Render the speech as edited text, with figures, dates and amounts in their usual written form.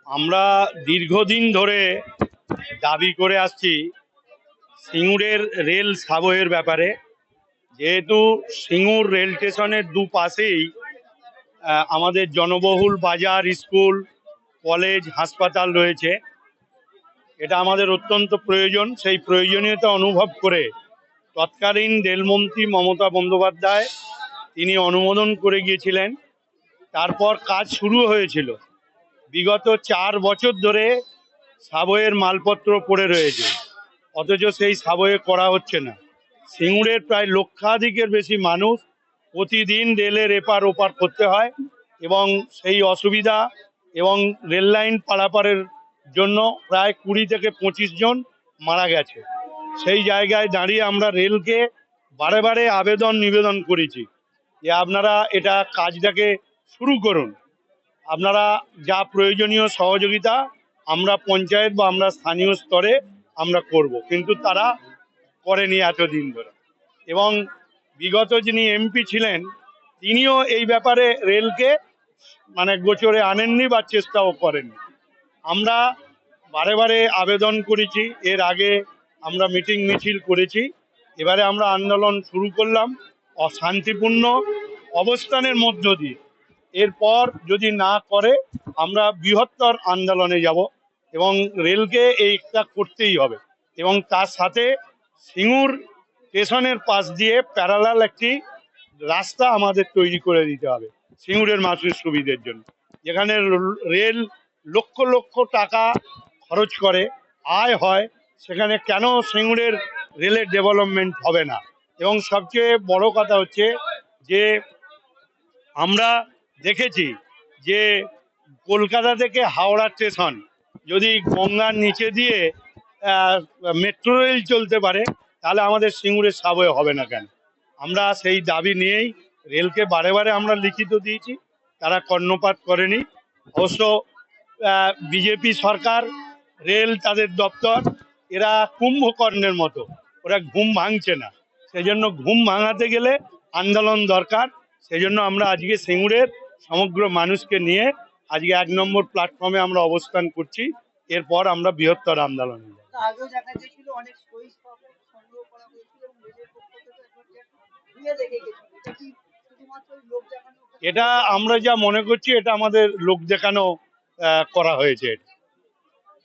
আমরা দীর্ঘদিন ধরে দাবি করে আসছি সিঙ্গুরের রেল সাবওয়ের ব্যাপারে। যেহেতু সিঙ্গুর রেল স্টেশনের দুপাশেই আমাদের জনবহুল বাজার, স্কুল, কলেজ, হাসপাতাল রয়েছে, এটা আমাদের অত্যন্ত প্রয়োজন। সেই প্রয়োজনীয়তা অনুভব করে তৎকালীন রেলমন্ত্রী মমতা বন্দ্যোপাধ্যায় তিনি অনুমোদন করে গিয়েছিলেন। তারপর কাজ শুরু হয়েছিল। বিগত 4 বছর ধরে সাবওয়ের মালপত্র পড়ে রয়েছে, অথচ সেই সাবওয়ে করা হচ্ছে না। সিঙ্গুরের প্রায় লক্ষাধিকের বেশি মানুষ প্রতিদিন রেলের এপার ওপার করতে হয় এবং সেই অসুবিধা এবং রেল লাইন পারাপারের জন্য প্রায় 20 থেকে 25 জন মারা গেছে। সেই জায়গায় দাঁড়িয়ে আমরা রেলকে বারে বারে নিবেদন করেছি যে আপনারা এটা কাজটাকে শুরু করুন। আপনারা যা প্রয়োজনীয় সহযোগিতা আমরা পঞ্চায়েত বা আমরা স্থানীয় স্তরে আমরা করব, কিন্তু তারা করেনি এতদিন ধরে। এবং বিগত যিনি এমপি ছিলেন তিনিও এই ব্যাপারে রেলকে গোচরে আনেননি বা চেষ্টাও করেননি। আমরা বারে বারে আবেদন করেছি, এর আগে আমরা মিটিং মিছিল করেছি, এবারে আমরা আন্দোলন শুরু করলাম অশান্তিপূর্ণ অবস্থানের মধ্য দিয়ে। এরপর যদি না করে আমরা বৃহত্তর আন্দোলনে যাব এবং রেলকে এইটা করতেই হবে। এবং তার সাথে সিঙ্গুর স্টেশনের পাশ দিয়ে প্যারালাল একটি রাস্তা আমাদের তৈরি করে দিতে হবে সিঙ্গুরের মানুষের সুবিধের জন্য। যেখানে রেল লক্ষ লক্ষ টাকা খরচ করে, আয় হয়, সেখানে কেন সিঙ্গুরের রেলের ডেভেলপমেন্ট হবে না? এবং সবচেয়ে বড় কথা হচ্ছে যে আমরা দেখেছি যে কলকাতা থেকে হাওড়া স্টেশন যদি গঙ্গার নিচে দিয়ে মেট্রো রেল চলতে পারে, তাহলে আমাদের সিঙ্গুরের সাবওয়ে হবে না কেন? আমরা সেই দাবি নিয়েই রেলকে বারে বারে আমরা লিখিত দিয়েছি, তারা কর্ণপাত করেনি। অবশ্য বিজেপি সরকার, রেল তাদের দপ্তর, এরা কুম্ভকর্ণের মতো, ওরা ঘুম ভাঙছে না। সেজন্য ঘুম ভাঙাতে গেলে আন্দোলন দরকার। সেজন্য আমরা আজকে সিঙ্গুরের সমগ্র মানুষকে নিয়ে আজকে 1 নম্বর প্ল্যাটফর্মে আমরা অবস্থান করছি। এরপর আমরা বৃহত্তর আন্দোলন। এটা আমরা যা মনে করছি এটা আমাদের লোক দেখানো করা হয়েছে।